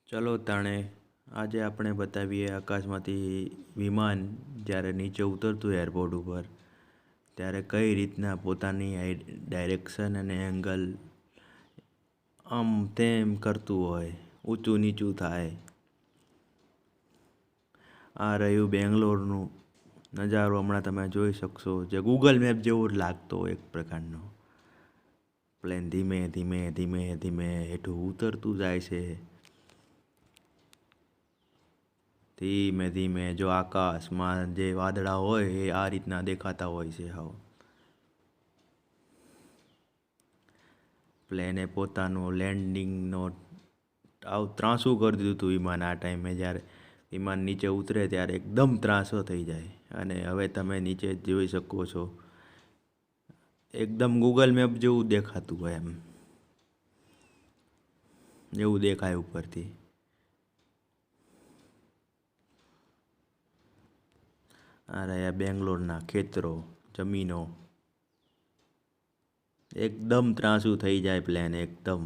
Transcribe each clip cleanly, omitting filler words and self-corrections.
ચલો તાણે આજે આપણે બતાવીએ આકાશમાંથી વિમાન જ્યારે નીચે ઉતરતું એરપોર્ટ ઉપર ત્યારે કઈ રીતના પોતાની ડાયરેક્શન અને એંગલ આમ તેમ કરતું હોય, ઊંચું નીચું થાય. આ રહ્યું બેંગ્લોરનું નજારો. હમણાં તમે જોઈ શકશો જે ગૂગલ મેપ જેવો જ લાગતો એક પ્રકારનો. પ્લેન ધીમે ધીમે ધીમે ધીમે હેઠું ઉતરતું જાય છે. ધીમે ધીમે જો આકાશમાં જે વાદળા હોય એ આ રીતના દેખાતા હોય છે. હાવ પ્લેને પોતાનું લેન્ડિંગનો ત્રાંસું કરી દીધું હતું વિમાન. આ ટાઈમે જ્યારે વિમાન નીચે ઉતરે ત્યારે એકદમ ત્રાંસો થઈ જાય. અને હવે તમે નીચે જોઈ શકો છો એકદમ ગૂગલ મેપ જેવું દેખાતું હોય, એમ એવું દેખાય ઉપરથી. આ રહ્યા બેંગ્લોરના ખેતરો, જમીનો. એકદમ ત્રાંસું થઈ જાય પ્લેન. એકદમ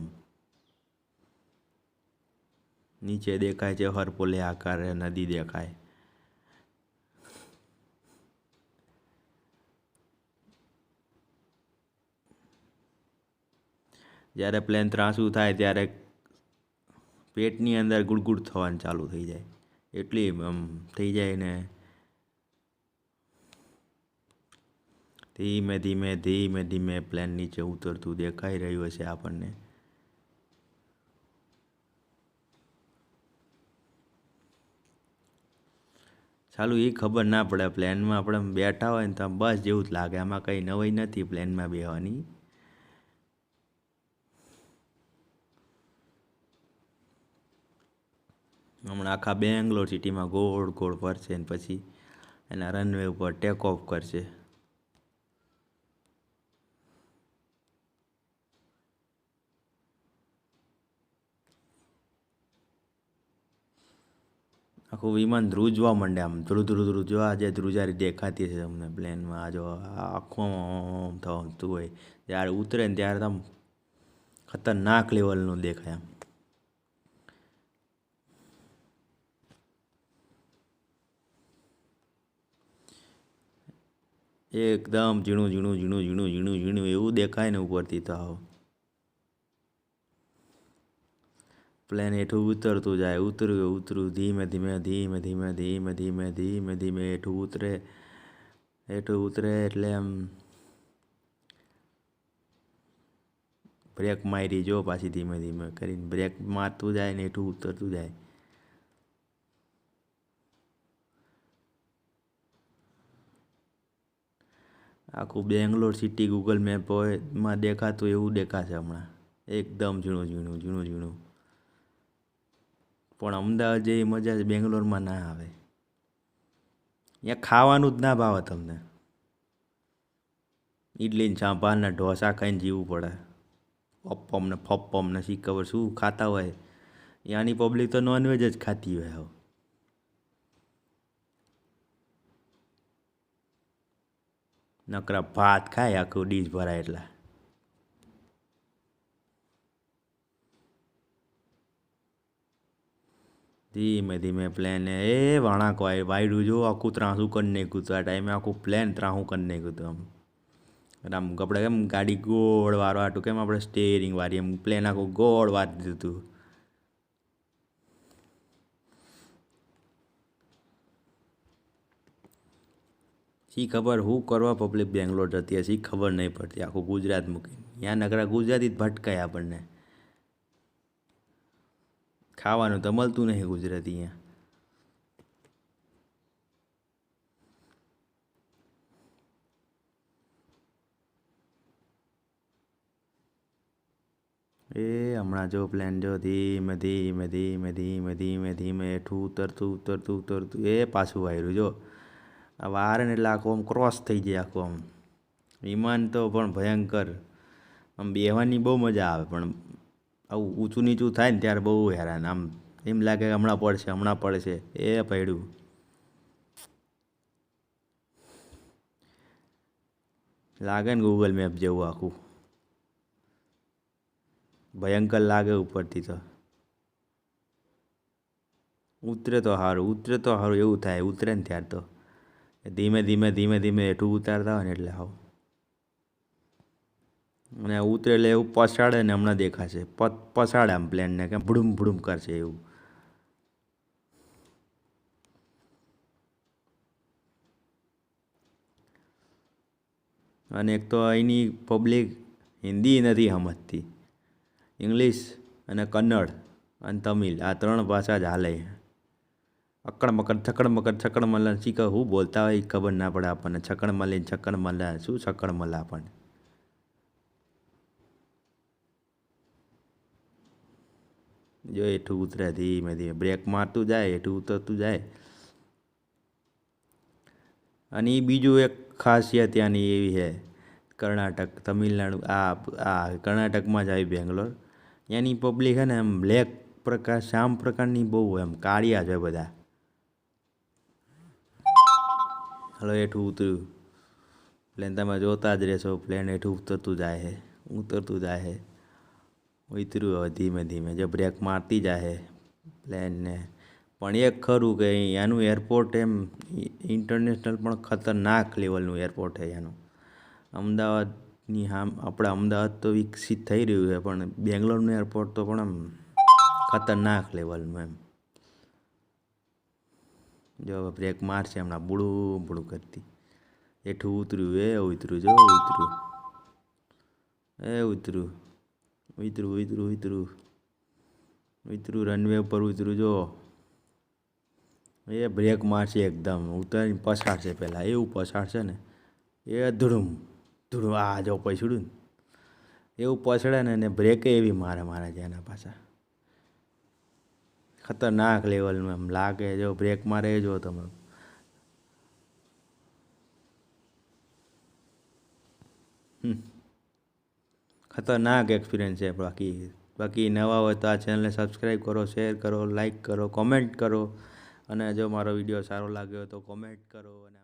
નીચે દેખાય છે હરપોલે આકારે નદી દેખાય. જ્યારે પ્લેન ત્રાંસું થાય ત્યારે પેટની અંદર ગુડગુડ થવાનું ચાલુ થઈ જાય. એટલી આમ થઈ જાય ને. ધીમે ધીમે ધીમે ધીમે પ્લેન નીચે ઉતરતું દેખાઈ રહ્યું હશે આપણને. ચાલું એ ખબર ના પડે. પ્લેનમાં આપણે બેઠા હોય ને તો બસ જેવું જ લાગે. આમાં કંઈ નવાઈ નથી પ્લેનમાં બેસવાની. હમણાં આખા બેંગ્લોર સિટીમાં ગોળ ગોળ ફરશે ને પછી એના રનવે ઉપર ટેક ઓફ કરશે. આખું વિમાન ધ્રુજવા માંડે. આમ ધ્રુજવા જે ધ્રુજારી દેખાતી છે તમને પ્લેનમાં. આ જો આખું થતું હોય જ્યારે ઉતરે ને ત્યારે આમ ખતરનાક લેવલનું દેખાય. આમ એકદમ ઝીણું ઝીણું ઝીણું ઝીણું ઝીણું ઝીણું એવું દેખાય ને ઉપરથી તો. આવો પ્લેન હેઠું ઉતરતું જાય. ઉતર્યું ઉતરું ધીમે ધીમે ધીમે ધીમે ધીમે ધીમે ધીમે ધીમે હેઠું ઉતરે. હેઠું ઉતરે એટલે આમ બ્રેક મારી જો પાછી ધીમે ધીમે કરીને બ્રેક મારતું જાય ને હેઠું ઉતરતું જાય. આખું બેંગ્લોર સિટી ગૂગલ મેપ હોય માં દેખાતું એવું દેખાશે હમણાં. એકદમ ઝીણું ઝીણું ઝીણું ઝીણું. પણ અમદાવાદ જેવી મજા બેંગ્લોરમાં ના આવે. અહીંયા ખાવાનું જ ના ભાવે તમને. ઇડલી ને સાંભાર ને ઢોસા ખાઈને જીવવું પડે. પપ્પમ ને ફપ્પમ ને શી ખબર શું ખાતા હોય. ત્યાંની પબ્લિક તો નોનવેજ જ ખાતી હોય. હવે નકરા ભાત ખાય આખું ડીશ ભરાય એટલા. ધીમે ધીમે પ્લેન એ વણાકો વાયડું જો આખું ત્રાસું કરી નાખ્યું હતું. આ ટાઈમે આખું પ્લેન ત્રાસું કરી નાખ્યું હતું. આમ આપણે કેમ ગાડી ગોળ વારવા હાટું કેમ આપણે સ્ટેરિંગ વારી એમ પ્લેન આખું ગોળ વારી દીધું હતું. શી ખબર શું કરવા પબ્લિક બેંગ્લોર જતી હશે ખબર નહીં પડતી. આખું ગુજરાત મૂકીને ત્યાં નકરા ગુજરાતી જ ભટકાય આપણને. ખાવાનું તો મળતું નહીં ગુજરાતી અહીંયા. એ હમણાં જો પ્લેન જો ધીમે ધીમે ધીમે ધીમે ધીમે ધીમે હેઠું ઉતરતું ઉતરતું ઉતરતું એ પાછું વાયરું જો. આ વાર ને એટલે આખું આમ ક્રોસ થઈ જાય આખું. આમ વિમાન તો પણ ભયંકર. આમ બેહવાની બહુ મજા આવે પણ આવું ઊંચું નીચું થાય ને ત્યારે બહુ હેરાન. આમ એમ લાગે કે હમણાં પડશે હમણાં પડશે. એ પડ્યું. લાગે ને ગૂગલ મેપ જેવું આખું. ભયંકર લાગે ઉપરથી તો. ઉતરે તો સારું એવું થાય. ઉતરે ને ત્યાર તો ધીમે ધીમે ધીમે ધીમે હેઠું ઉતારતા હોય ને એટલે આવું. અને ઉતરે એટલે એવું પછાડે ને હમણાં દેખાશે. પછાડે આમ પ્લેનને કેમ ભૂડુમ ભૂડુમ કરશે એવું. અને એક તો અહીંની પબ્લિક હિન્દી નથી સમજતી. ઇંગ્લિશ અને કન્નડ અને તમિલ આ 3 ભાષા જ હાલે. અક્કડ મકડ છકડ મલે શીખે શું બોલતા હોય એ ખબર ના પડે આપણને. છકડ મલે શું છકડ મલે આપણને. જો હેઠું ઉતરે ધીમે ધીમે બ્રેક મારતું જાય હેઠું ઉતરતું જાય. અને એ બીજું એક ખાસિયત ત્યાંની એવી છે કર્ણાટક તમિલનાડુ આ કર્ણાટકમાં જ આવી બેંગ્લોર. ત્યાંની પબ્લિક છે ને એમ બ્લેક પ્રકાર શ્યામ પ્રકારની બહુ એમ કાળિયા છે બધા. હલો હેઠું ઉતર્યું પ્લેન તમે જોતા જ રહેશો. પ્લેન હેઠું ઉતરતું જાય છે ઉતર્યું હવે ધીમે ધીમે જો બ્રેક મારતી જાય પ્લેનને. પણ એક ખરું કે અહીંયાનું એરપોર્ટ એમ ઇન્ટરનેશનલ પણ ખતરનાક લેવલનું એરપોર્ટ છે અહીંયાનું. અમદાવાદની આપણા અમદાવાદ તો વિકસિત થઈ રહ્યું છે પણ બેંગ્લોરનું એરપોર્ટ તો પણ આમ ખતરનાક લેવલનું એમ. જો હવે બ્રેક મારશે હમણાં બુડું બુડું કરતી. હેઠું ઉતર્યું રનવે ઉપર ઉતર્યું જો. એ બ્રેક મારશે એકદમ ઉતરીને પછાડશે પહેલાં એવું પછાડશે ને એ ધૂળુમ આ જો પછડ્યું ને એવું પછડે ને બ્રેકે એવી મારે છે એના પાછા. ખતરનાક લેવલનું એમ લાગે જો બ્રેક મારે જો તમે. ખતરનાક એક્સપિરિયન્સ છે. બાકી નવા હોય તો આ ચેનલને સબસ્ક્રાઈબ કરો, શેર કરો, લાઈક કરો, કોમેન્ટ કરો. અને જો મારો વિડીયો સારો લાગ્યો તો કોમેન્ટ કરો અને